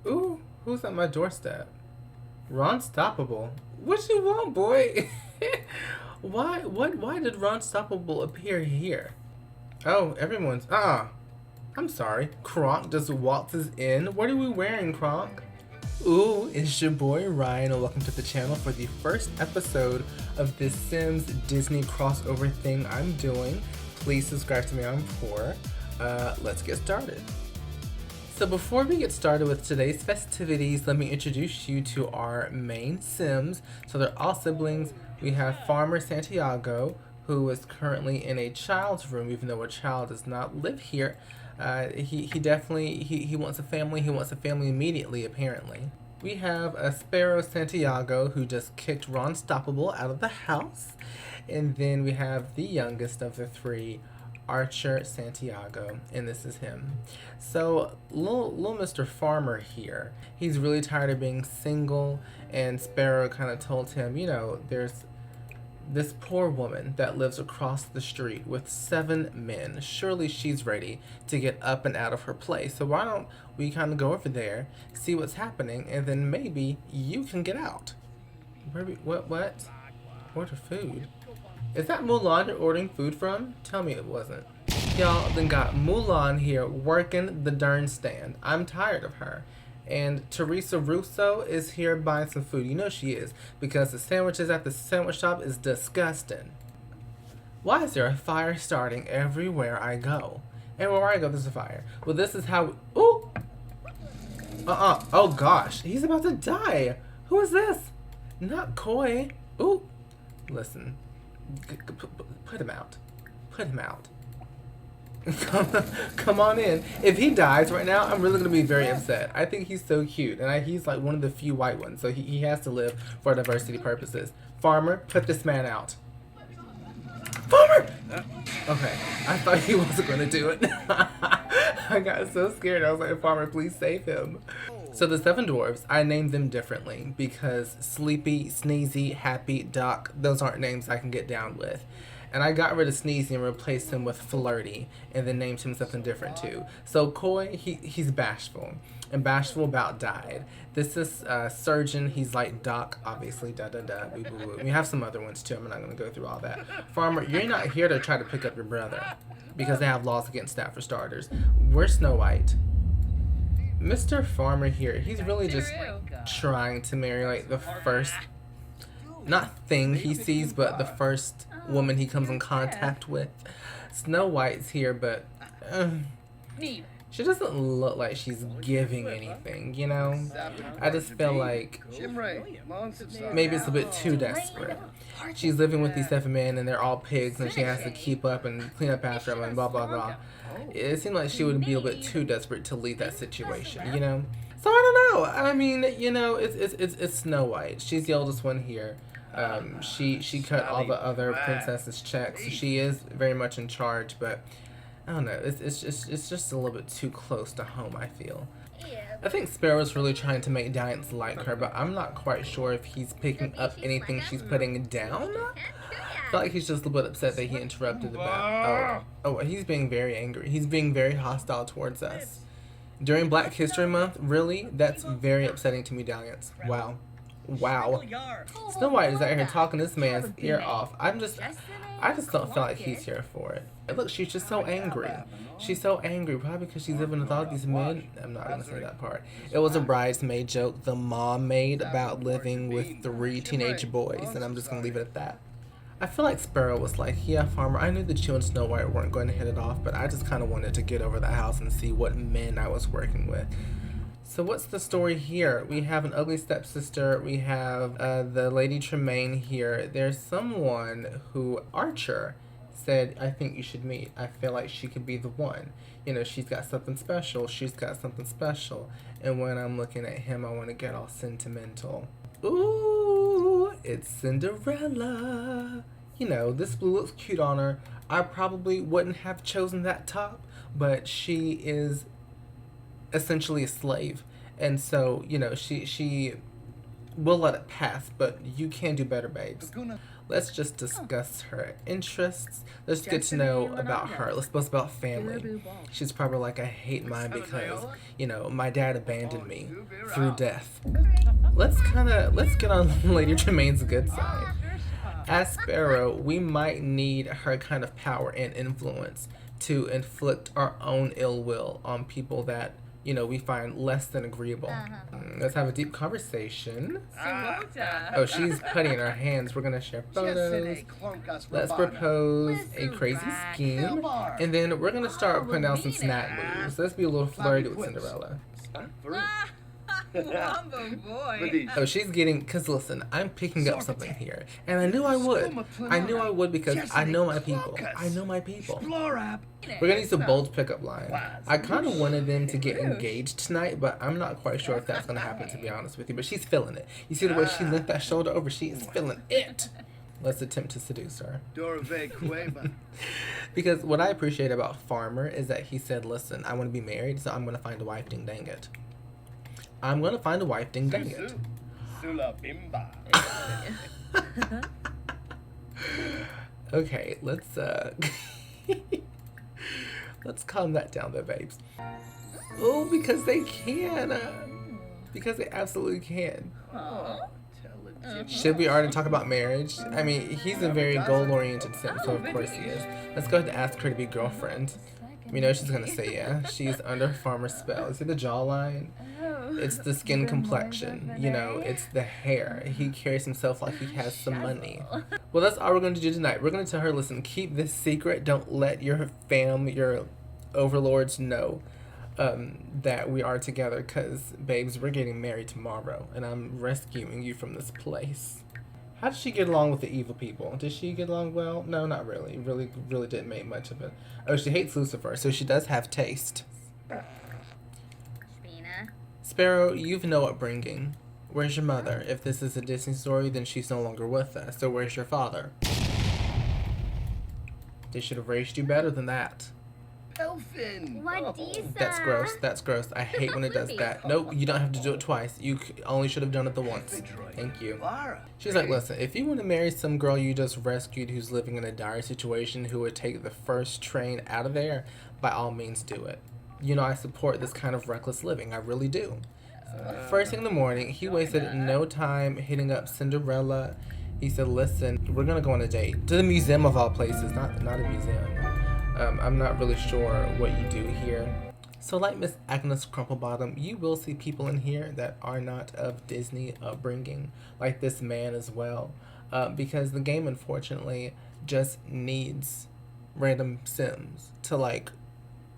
Ooh, who's at my doorstep? Ron Stoppable. What you want, boy? Why did Ron Stoppable appear here? Oh, everyone's I'm sorry. Kronk just waltzes in. What are we wearing, Kronk? Ooh, it's your boy Ryan, and welcome to the channel for the first episode of this Sims Disney crossover thing I'm doing. Please subscribe to me on 4. Let's get started. So before we get started with today's festivities, let me introduce you to our main Sims. So they're all siblings. We have Farmer Santiago, who is currently in a child's room, even though a child does not live here. He definitely wants a family. He wants a family immediately, apparently. We have a Sparrow Santiago, who just kicked Ron Stoppable out of the house. And then we have the youngest of the three, Archer Santiago, and this is him. So little Mr. Farmer here, he's really tired of being single, and Sparrow kind of told him, you know, there's this poor woman that lives across the street with 7 men. Surely she's ready to get up and out of her place. So why don't we kind of go over there, see what's happening, and then maybe you can get out. What? Order food? Is that Mulan you're ordering food from? Tell me it wasn't. Y'all then got Mulan here working the darn stand. I'm tired of her. And Teresa Russo is here buying some food. You know she is, because the sandwiches at the sandwich shop is disgusting. Why is there a fire starting everywhere I go? Everywhere I go, there's a fire. Well, this is how... Ooh! Oh, gosh. He's about to die. Who is this? Not Koi. Ooh. Listen. Put him out. Put him out. Come on in. If he dies right now, I'm really going to be very upset. I think he's so cute, and he's like one of the few white ones, so he has to live for diversity purposes. Farmer, put this man out. Farmer! Okay, I thought he wasn't going to do it. I got so scared. I was like, Farmer, please save him. So the 7 dwarves, I named them differently because Sleepy, Sneezy, Happy, Doc, those aren't names I can get down with. And I got rid of Sneezy and replaced him with Flirty, and then named him something different too. So Koi, he's bashful, and bashful about died. This is Surgeon, he's like Doc, obviously, boo boo boo. We have some other ones too, I'm not going to go through all that. Farmer, you're not here to try to pick up your brother, because they have laws against that for starters. We're Snow White. Mr. Farmer here, he's really just trying to marry like the first, not thing he sees, but the first woman he comes in contact with. Snow White's here, but she doesn't look like she's giving anything, you know? I just feel like maybe it's a bit too desperate. She's living with these 7 men, and they're all pigs, and she has to keep up and clean up after them and blah, blah, blah. It seemed like she would be a bit too desperate to leave that situation, you know? So I don't know. I mean, you know, it's Snow White. She's the oldest one here. She cut all the other princesses' checks. So she is very much in charge, but I don't know. It's just a little bit too close to home, I feel. I think Sparrow's really trying to make Giants like her, but I'm not quite sure if he's picking up anything she's putting down. I feel like he's just a little bit upset that he interrupted the battle. Oh, he's being very angry. He's being very hostile towards us. During Black History Month, really? That's very upsetting to me, Giants. Wow. Wow. Snow White is out here talking this man's ear off. I just don't feel like he's here for it. And look, she's just so angry. She's so angry, probably because she's living with all these men. I'm not going to say that part. It was a bridesmaid joke the mom made about living with 3 teenage boys, and I'm just going to leave it at that. I feel like Sparrow was like, yeah, Farmer, I knew that you and Snow White weren't going to hit it off, but I just kind of wanted to get over the house and see what men I was working with. So what's the story here? We have an ugly stepsister. We have the Lady Tremaine here. There's someone who Archer said, I think you should meet. I feel like she could be the one. You know, she's got something special. She's got something special. And when I'm looking at him, I want to get all sentimental. Ooh, it's Cinderella. You know, this blue looks cute on her. I probably wouldn't have chosen that top, but she is essentially a slave, and so, you know, she will let it pass, but you can do better, babes. Let's just discuss her interests. Let's get to know about her. Let's boast about family. She's probably like, I hate mine because, you know, my dad abandoned me through death. Let's get on Lady Tremaine's good side. As Sparrow, we might need her kind of power and influence to inflict our own ill will on people that, you know, we find less than agreeable. Let's have a deep conversation. Oh, she's putty in her hands. We're gonna share photos. Let's propose a crazy scheme. And then we're gonna start putting down some snack moves. Let's be a little flirty with Cinderella. Oh, she's getting, because listen, I'm picking up something here. And I knew I would. I knew I would because I know my people. I know my people. We're going to use a bold pickup line. I kind of wanted them to get engaged tonight, but I'm not quite sure if that's going to happen, to be honest with you. But she's feeling it. You see the way she linked that shoulder over? She is feeling it. Let's attempt to seduce her. Because what I appreciate about Farmer is that he said, listen, I want to be married, so I'm going to find a wife, ding dang it. I'm gonna find a wife, ding dang it. Okay, let's let's calm that down there, babes. Oh, because they can. Because they absolutely can. Should we already talk about marriage? I mean, he's a very goal-oriented simp, so of course he is. Let's go ahead and ask her to be girlfriend. We know she's gonna say yeah. She's under Farmer's spell. See the jawline? It's the skin complexion. You know, it's the hair. He carries himself like he has some money. Well, that's all we're going to do tonight. We're going to tell her, listen, keep this secret. Don't let your your overlords know that we are together. Because, babes, we're getting married tomorrow. And I'm rescuing you from this place. How did she get along with the evil people? Did she get along well? No, not really. Really didn't make much of it. Oh, she hates Lucifer, so she does have taste. Sparrow, you've no upbringing. Where's your mother? If this is a Disney story, then she's no longer with us. So where's your father? They should have raised you better than that. That's gross. That's gross. I hate when it does that. Nope, you don't have to do it twice. You only should have done it the once. Thank you. She's like, listen, if you want to marry some girl you just rescued who's living in a dire situation who would take the first train out of there, by all means do it. You know, I support this kind of reckless living. I really do. First thing in the morning, he wasted no time hitting up Cinderella. He said, listen, we're going to go on a date. To the museum of all places. Not a museum. I'm not really sure what you do here. So like Miss Agnes Crumplebottom, you will see people in here that are not of Disney upbringing. Like this man as well. Because the game, unfortunately, just needs random Sims to, like,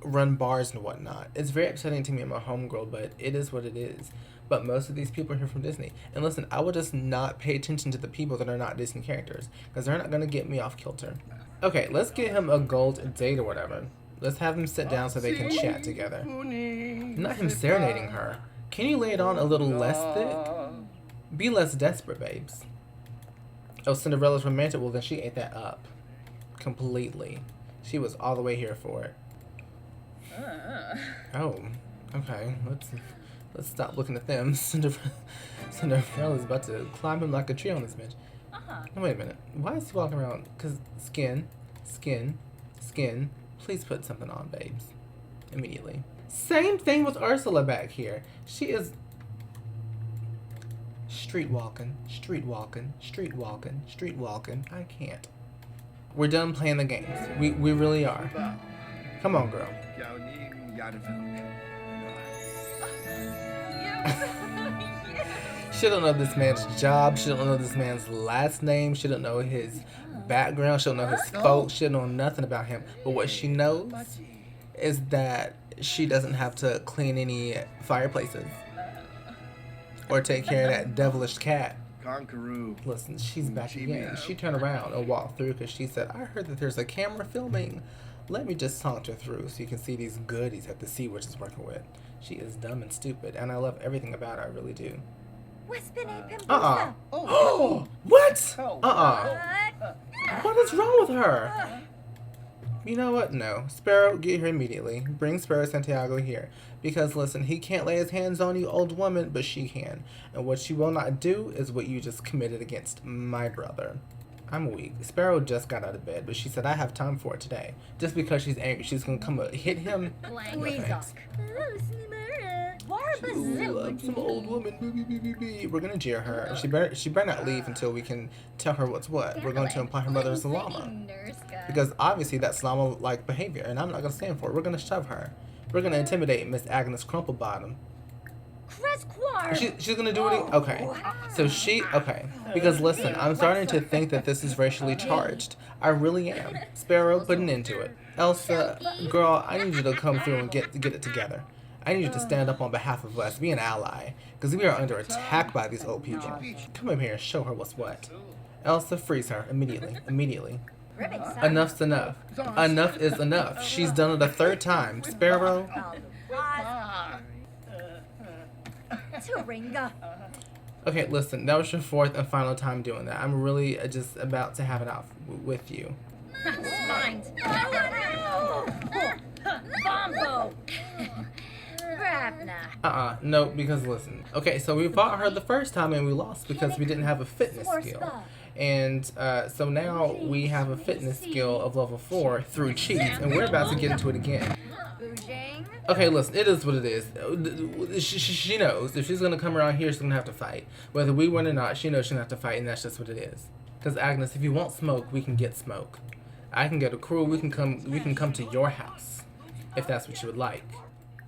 run bars and whatnot. It's very upsetting to me and my homegirl, but it is what it is. But most of these people are here from Disney. And listen, I will just not pay attention to the people that are not Disney characters, because they're not going to get me off kilter. Okay, let's get him a gold date or whatever. Let's have him sit down so they can chat together. Not him serenading her. Can you lay it on a little less thick? Be less desperate, babes. Oh, Cinderella's romantic. Well, then she ate that up. Completely. She was all the way here for it. Oh, okay. Let's stop looking at them. Cinderella's about to climb him like a tree on this bench. Oh, wait a minute. Why is he walking around? Because skin. Please put something on, babes. Immediately. Same thing with Ursula back here. She is street walking. I can't. We're done playing the games. We really are. Come on, girl. She don't know this man's job. She don't know this man's last name. She don't know his background. She don't know his folks. She don't know nothing about him. But what she knows is that she doesn't have to clean any fireplaces or take care of that devilish cat. Listen, she's back again. She turned around and walked through because she said, I heard that there's a camera filming. Let me just saunter through so you can see these goodies that the Sea Witch is working with. She is dumb and stupid, and I love everything about her. I really do. Oh, what? What is wrong with her? You know what? No. Sparrow, get here immediately. Bring Sparrow Santiago here. Because, listen, he can't lay his hands on you, old woman, but she can. And what she will not do is what you just committed against my brother. I'm weak. Sparrow just got out of bed, but she said I have time for it today. Just because she's angry, she's gonna come hit him. No thanks. Ooh, some old woman. We're gonna jeer her, and she better not leave until we can tell her what's what. We're going to imply her mother is a llama, because obviously that's llama-like behavior, and I'm not gonna stand for it. We're gonna shove her. We're gonna intimidate Miss Agnes Crumplebottom. She's gonna do it. Okay, so okay. Because listen, I'm starting to think that this is racially charged. I really am. Sparrow, put an end to it. Elsa, girl, I need you to come through and get it together. I need you to stand up on behalf of us, be an ally, because we are under attack by these old people. Come over here and show her what's what. Elsa, freeze her immediately. Immediately. Enough's enough. Enough is enough. She's done it a third time. Sparrow. Okay, listen, that was your fourth and final time doing that. I'm really just about to have it out with you. No, because listen. Okay, so we fought her the first time and we lost because we didn't have a fitness skill. And so now we have a fitness skill of level 4 through cheats, and we're about to get into it again. Okay, listen, it is what it is. She knows. If she's going to come around here, she's going to have to fight. Whether we win or not, she knows she's going to have to fight, and that's just what it is. Because, Agnes, if you want smoke, we can get smoke. I can get a crew. We can come to your house, if that's what you would like.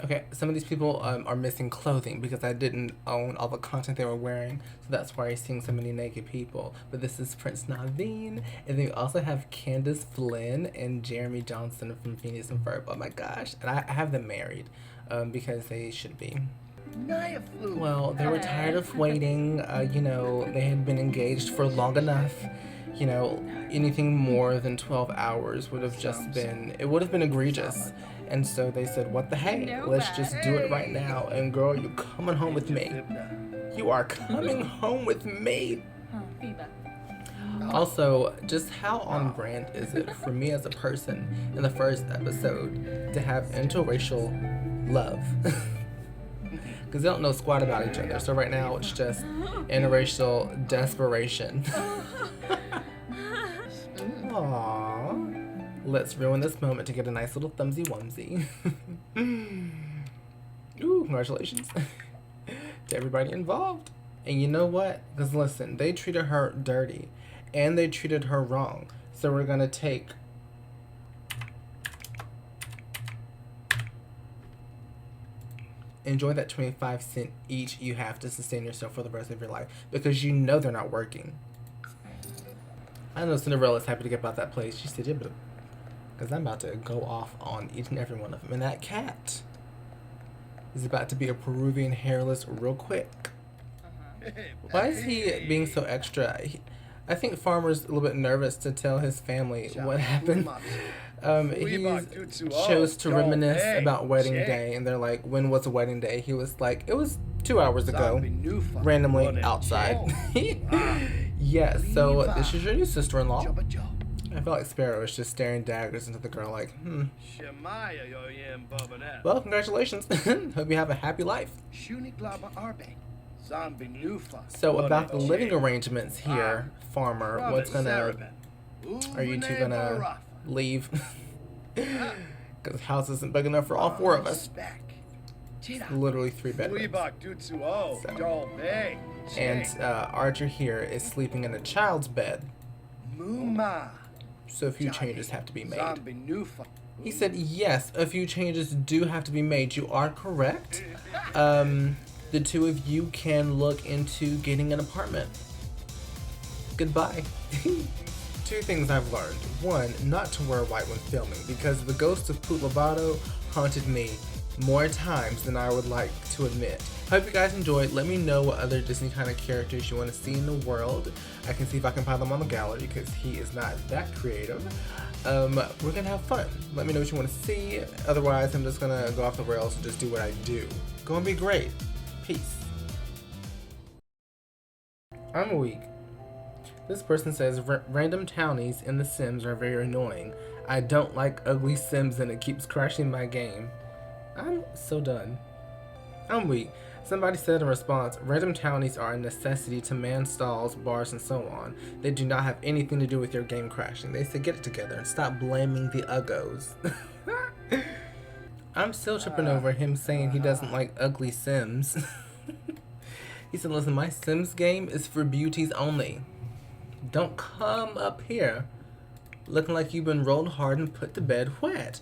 Okay, some of these people are missing clothing because I didn't own all the content they were wearing, so that's why you're seeing so many naked people. But this is Prince Naveen, and then we also have Candace Flynn and Jeremy Johnson from Phineas and Ferb. Oh my gosh, and I have them married because they should be. Well, they were tired of waiting. You know, they had been engaged for long enough. You know, anything more than 12 hours would have just been, it would have been egregious. And so they said, what the heck, let's just do it right now. And girl, you're coming home with me. You are coming home with me. Also, just how on brand is it for me as a person in the first episode to have interracial love? Because they don't know squat about each other. So right now it's just interracial desperation. Aww. Let's ruin this moment to get a nice little thumbsy wumpsy. Ooh, congratulations to everybody involved. And you know what? Because listen, they treated her dirty and they treated her wrong. So we're gonna take enjoy that 25 cents each you have to sustain yourself for the rest of your life, because you know they're not working. I know Cinderella's happy to get about that place. She said, yeah, but because I'm about to go off on each and every one of them. And that cat is about to be a Peruvian hairless real quick. Why is he being so extra? I think Farmer's a little bit nervous to tell his family what happened. He chose to reminisce about wedding day, and they're like, when was a wedding day? He was like, it was 2 hours ago, randomly outside. Yes, so this is your new sister-in-law. I feel like Sparrow is just staring daggers into the girl like, well, congratulations. Hope you have a happy life. So about the living arrangements here, Farmer, are you two gonna leave? Because the house isn't big enough for all 4 of us. It's literally 3 bedrooms. So. And Archer here is sleeping in a child's bed. So a few changes have to be made. He said, yes, a few changes do have to be made. You are correct. The 2 of you can look into getting an apartment. Goodbye. 2 things I've learned. 1, not to wear white when filming, because the ghost of Poot Lovato haunted me more times than I would like to admit. Hope you guys enjoyed. Let me know what other Disney kind of characters you want to see in the world. I can see if I can find them on the gallery, because he is not that creative. We're gonna have fun. Let me know what you want to see. Otherwise, I'm just gonna go off the rails and just do what I do. Gonna be great. Peace. I'm weak. This person says, random townies in The Sims are very annoying. I don't like ugly Sims and it keeps crashing my game. I'm so done. I'm weak. Somebody said in response, random townies are a necessity to man stalls, bars, and so on. They do not have anything to do with your game crashing. They said get it together and stop blaming the uggos. I'm still tripping over him saying he doesn't like ugly Sims. He said, listen, my Sims game is for beauties only. Don't come up here looking like you've been rolled hard and put to bed wet.